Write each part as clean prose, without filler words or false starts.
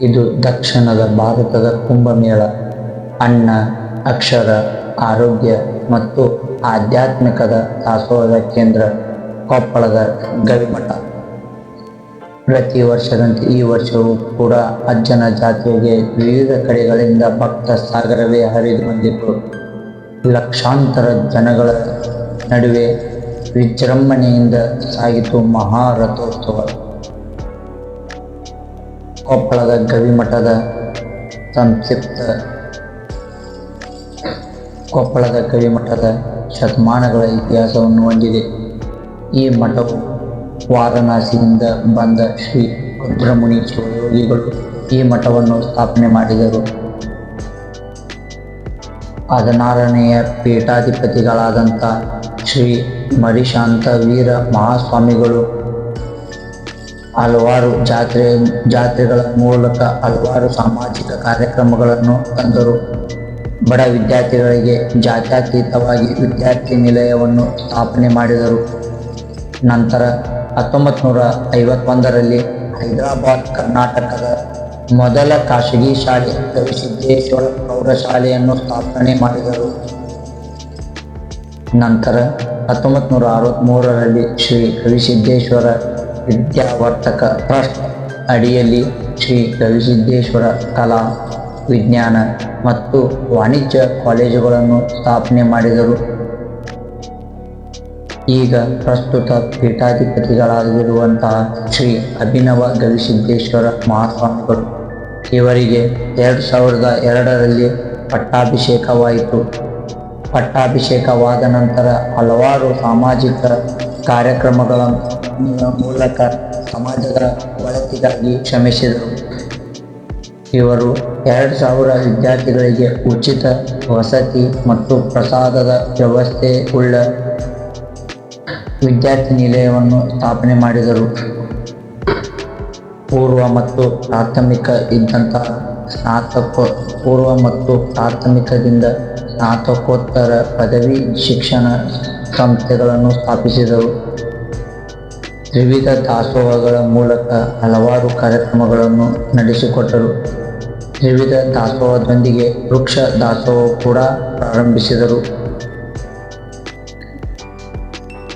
ಇದು ದಕ್ಷಿಣದ ಭಾರತದ ಕುಂಭಮೇಳ. ಅನ್ನ, ಅಕ್ಷರ, ಆರೋಗ್ಯ ಮತ್ತು ಆಧ್ಯಾತ್ಮಿಕದ ದಾಸೋಹದ ಕೇಂದ್ರ ಕೊಪ್ಪಳದ ಗವಿಮಠ. ಪ್ರತಿ ವರ್ಷದಂತೆ ಈ ವರ್ಷವೂ ಕೂಡ ಅಜ್ಜನ ಜಾತ್ರೆಗೆ ವಿವಿಧ ಕಡೆಗಳಿಂದ ಭಕ್ತ ಸಾಗರವೇ ಹರಿದು ಬಂದಿತ್ತು. ಲಕ್ಷಾಂತರ ಜನಗಳ ನಡುವೆ ವಿಜೃಂಭಣೆಯಿಂದ ಸಾಗಿತು ಮಹಾರಥೋತ್ಸವ. ಕೊಪ್ಪಳದ ಗವಿಮಠದ ಕೊಪ್ಪಳದ ಗವಿಮಠದ ಶತಮಾನಗಳ ಇತಿಹಾಸವನ್ನು ಹೊಂದಿದೆ. ಈ ಮಠವು ವಾರಣಾಸಿಯಿಂದ ಬಂದ ಶ್ರೀ ರುದ್ರಮುನಿ ಶಿವಯೋಗಿಗಳು ಈ ಮಠವನ್ನು ಸ್ಥಾಪನೆ ಮಾಡಿದರು. 16ನೆಯ ಪೀಠಾಧಿಪತಿಗಳಾದಂಥ ಶ್ರೀ ಮರಿಶಾಂತ ವೀರ ಮಹಾಸ್ವಾಮಿಗಳು ಹಲವಾರು ಜಾತ್ರೆಗಳ ಮೂಲಕ ಹಲವಾರು ಸಾಮಾಜಿಕ ಕಾರ್ಯಕ್ರಮಗಳನ್ನು ತಂದರು. ಬಡ ವಿದ್ಯಾರ್ಥಿಗಳಿಗೆ ಜಾತ್ಯತೀತವಾಗಿ ವಿದ್ಯಾರ್ಥಿ ನಿಲಯವನ್ನು ಸ್ಥಾಪನೆ ಮಾಡಿದರು. ನಂತರ 1951ರಲ್ಲಿ ಹೈದರಾಬಾದ್ ಕರ್ನಾಟಕದ ಮೊದಲ ಖಾಸಗಿ ಶಾಲೆ ಗವಿಸಿದ್ದೇಶ್ವರ ಪ್ರೌಢಶಾಲೆಯನ್ನು ಸ್ಥಾಪನೆ ಮಾಡಿದರು. ನಂತರ 1963ರಲ್ಲಿ ಶ್ರೀ ಗವಿಸಿದ್ದೇಶ್ವರ ವಿದ್ಯಾವರ್ಧಕ ಟ್ರಸ್ಟ್ ಅಡಿಯಲ್ಲಿ ಶ್ರೀ ಗವಿಸಿದ್ದೇಶ್ವರ ಕಲಾ, ವಿಜ್ಞಾನ ಮತ್ತು ವಾಣಿಜ್ಯ ಕಾಲೇಜುಗಳನ್ನು ಸ್ಥಾಪನೆ ಮಾಡಿದರು. ಈಗ ಪ್ರಸ್ತುತ ಪೀಠಾಧಿಪತಿಗಳಾಗಿರುವಂತಹ ಶ್ರೀ ಅಭಿನವ ಗವಿಸಿದ್ದೇಶ್ವರ ಮಹಾಸ್ವಾಮಿಗಳು ಇವರಿಗೆ 2002ರಲ್ಲಿ ಪಟ್ಟಾಭಿಷೇಕವಾಯಿತು. ಪಟ್ಟಾಭಿಷೇಕವಾದ ನಂತರ ಹಲವಾರು ಸಾಮಾಜಿಕ ಕಾರ್ಯಕ್ರಮಗಳ ಮೂಲಕ ಸಮಾಜದ ಒಳಿತಿಗಾಗಿ ಶ್ರಮಿಸಿದರು. ಇವರು 2000 ವಿದ್ಯಾರ್ಥಿಗಳಿಗೆ ಉಚಿತ ವಸತಿ ಮತ್ತು ಪ್ರಸಾದದ ವ್ಯವಸ್ಥೆ ಉಳ್ಳ ವಿದ್ಯಾರ್ಥಿ ನಿಲಯವನ್ನು ಸ್ಥಾಪನೆ ಮಾಡಿದರು. ಪೂರ್ವ ಮತ್ತು ಪ್ರಾಥಮಿಕದಿಂದ ಸ್ನಾತಕೋತ್ತರ ಪದವಿ ಶಿಕ್ಷಣ ಸಂಸ್ಥೆಗಳನ್ನು ಸ್ಥಾಪಿಸಿದರು. ತ್ರಿವಿಧ ದಾಸೋಹಗಳ ಮೂಲಕ ಹಲವಾರು ಕಾರ್ಯಕ್ರಮಗಳನ್ನು ನಡೆಸಿಕೊಟ್ಟರು. ತ್ರಿವಿಧ ದಾಸೋಹದೊಂದಿಗೆ ವೃಕ್ಷ ದಾಸೋಹ ಕೂಡ ಪ್ರಾರಂಭಿಸಿದರು.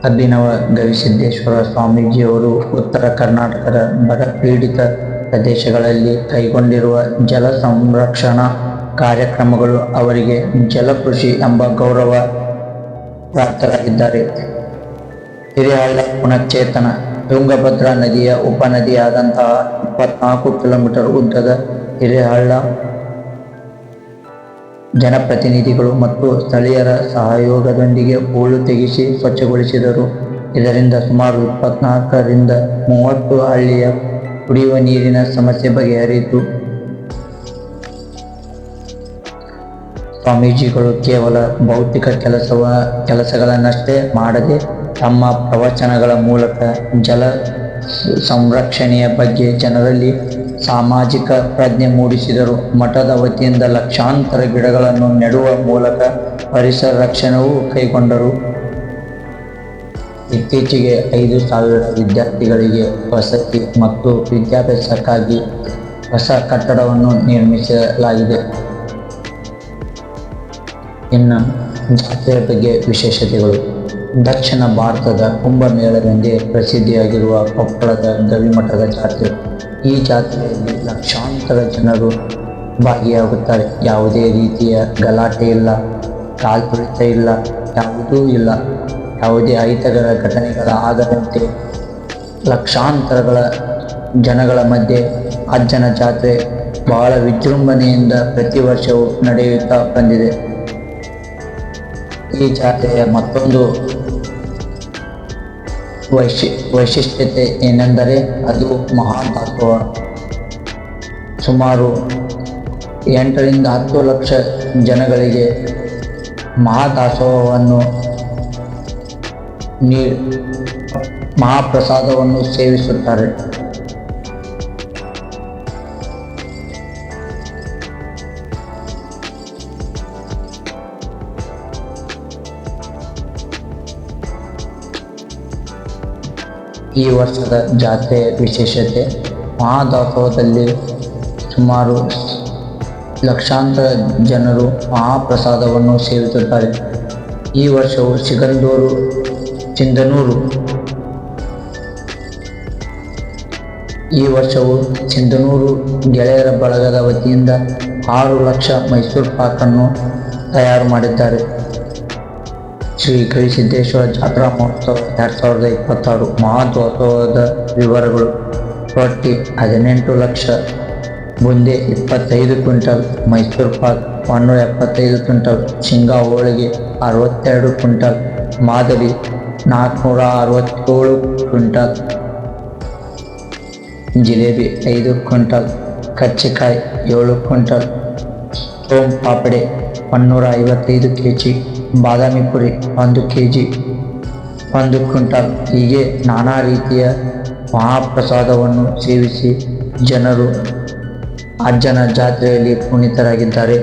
ಅಭಿನವ ಗವಿಸಿದ್ದೇಶ್ವರ ಸ್ವಾಮೀಜಿಯವರು ಉತ್ತರ ಕರ್ನಾಟಕದ ಬರಪೀಡಿತ ಪ್ರದೇಶಗಳಲ್ಲಿ ಕೈಗೊಂಡಿರುವ ಜಲ ಸಂರಕ್ಷಣಾ ಕಾರ್ಯಕ್ರಮಗಳು ಅವರಿಗೆ ಜಲಕೃಷಿ ಎಂಬ ಗೌರವ ಪ್ರಾಪ್ತರಾಗಿದ್ದಾರೆ. ಹಿರೇಹಳ್ಳ ಪುನಶ್ಚೇತನ ತುಂಗಭದ್ರಾ ನದಿಯ ಉಪನದಿಯಾದಂತಹ 24 ಕಿಲೋಮೀಟರ್ ಉದ್ದದ ಹಿರೇಹಳ್ಳ ಜನಪ್ರತಿನಿಧಿಗಳು ಮತ್ತು ಸ್ಥಳೀಯರ ಸಹಯೋಗದೊಂದಿಗೆ ಹೂಳು ತೆಗೆಸಿ ಸ್ವಚ್ಛಗೊಳಿಸಿದರು. ಇದರಿಂದ ಸುಮಾರು 24ರಿಂದ 30 ಹಳ್ಳಿಯ ಕುಡಿಯುವ ನೀರಿನ ಸಮಸ್ಯೆ ಬಗೆಹರಿಯಿತು. ಸ್ವಾಮೀಜಿಗಳು ಕೇವಲ ಭೌತಿಕ ಕೆಲಸಗಳನ್ನಷ್ಟೇ ಮಾಡದೆ ತಮ್ಮ ಪ್ರವಚನಗಳ ಮೂಲಕ ಜಲ ಸಂರಕ್ಷಣೆಯ ಬಗ್ಗೆ ಜನರಲ್ಲಿ ಸಾಮಾಜಿಕ ಪ್ರಜ್ಞೆ ಮೂಡಿಸಿದರು. ಮಠದ ವತಿಯಿಂದ ಲಕ್ಷಾಂತರ ಗಿಡಗಳನ್ನು ನೆಡುವ ಮೂಲಕ ಪರಿಸರ ರಕ್ಷಣೆಯೂ ಕೈಗೊಂಡರು. ಇತ್ತೀಚೆಗೆ 5,000 ವಿದ್ಯಾರ್ಥಿಗಳಿಗೆ ವಸತಿ ಮತ್ತು ವಿದ್ಯಾಭ್ಯಾಸಕ್ಕಾಗಿ ಹೊಸ ಕಟ್ಟಡವನ್ನು ನಿರ್ಮಿಸಲಾಗಿದೆ. ಇನ್ನು ಜಾತ್ರೆಯ ಬಗ್ಗೆ ವಿಶೇಷತೆಗಳು. ದಕ್ಷಿಣ ಭಾರತದ ಕುಂಭಮೇಳವೆಂದೇ ಪ್ರಸಿದ್ಧಿಯಾಗಿರುವ ಕೊಪ್ಪಳದ ಗವಿಮಠದ ಜಾತ್ರೆ. ಈ ಜಾತ್ರೆಯಲ್ಲಿ ಲಕ್ಷಾಂತರ ಜನರು ಭಾಗಿಯಾಗುತ್ತಾರೆ. ಯಾವುದೇ ರೀತಿಯ ಗಲಾಟೆ ಇಲ್ಲ, ಕಾಲ್ತುಳಿತ ಇಲ್ಲ, ಯಾವುದೂ ಇಲ್ಲ. ಯಾವುದೇ ಅಹಿತಕರ ಘಟನೆಗಳ ಆಗದಂತೆ ಲಕ್ಷಾಂತರ ಜನಗಳ ಮಧ್ಯೆ ಅಜ್ಜನ ಜಾತ್ರೆ ಬಹಳ ವಿಜೃಂಭಣೆಯಿಂದ ಪ್ರತಿ ವರ್ಷವೂ ನಡೆಯುತ್ತಾ ಬಂದಿದೆ. ಈ ಜಾತ್ರೆಯ ಮತ್ತೊಂದು ವೈಶಿಷ್ಟ್ಯತೆ ಏನೆಂದರೆ ಅದು ಮಹಾದಾಸೋಹ. ಸುಮಾರು 8ರಿಂದ 10 ಲಕ್ಷ ಜನಗಳಿಗೆ ಮಹಾದಾಸೋಹವನ್ನು ಮಹಾಪ್ರಸಾದವನ್ನು ಸೇವಿಸುತ್ತಾರೆ. ಈ ವರ್ಷದ ಜಾತ್ರೆಯ ವಿಶೇಷತೆ, ಮಹಾದಾಸೋಹದಲ್ಲಿ ಸುಮಾರು ಲಕ್ಷಾಂತರ ಜನರು ಮಹಾಪ್ರಸಾದವನ್ನು ಸೇವಿಸುತ್ತಾರೆ. ಈ ವರ್ಷವು ಸಿಂಧನೂರು ಗೆಳೆಯರ ಬಳಗದ ವತಿಯಿಂದ 6 ಲಕ್ಷ ಮೈಸೂರು ಪಾಕನ್ನು ತಯಾರು ಮಾಡಿದ್ದಾರೆ. ಶ್ರೀ ಗವಿಸಿದ್ದೇಶ್ವರ ಜಾತ್ರಾ ಮಹೋತ್ಸವ 2026 ಮಹೋತ್ಸವದ ವಿವರಗಳು. ರೊಟ್ಟಿ 18 ಲಕ್ಷ, ಬುಂದೆ 25 ಕ್ವಿಂಟಲ್, ಮೈಸೂರು ಪಾಕ್ 175 ಕ್ವಿಂಟಲ್, ಶೇಂಗಾ ಹೋಳಿಗೆ 62 ಕ್ವಿಂಟಲ್, ಮಾದಲಿ 467 ಕ್ವಿಂಟಲ್, ಜಿಲೇಬಿ 5 ಕ್ವಿಂಟಲ್, ಕರ್ಚಿಕಾಯಿ 7 quintal, soan papdi 155 kg, badami puri 1 kg 1 quintal. ಹೀಗೆ ನಾನಾ ರೀತಿಯ ಮಹಾಪ್ರಸಾದವನ್ನು ಸೇವಿಸಿ ಜನರು ಅಜ್ಜನ ಜಾತ್ರೆಯಲ್ಲಿ ಪುನೀತರಾಗಿದ್ದಾರೆ.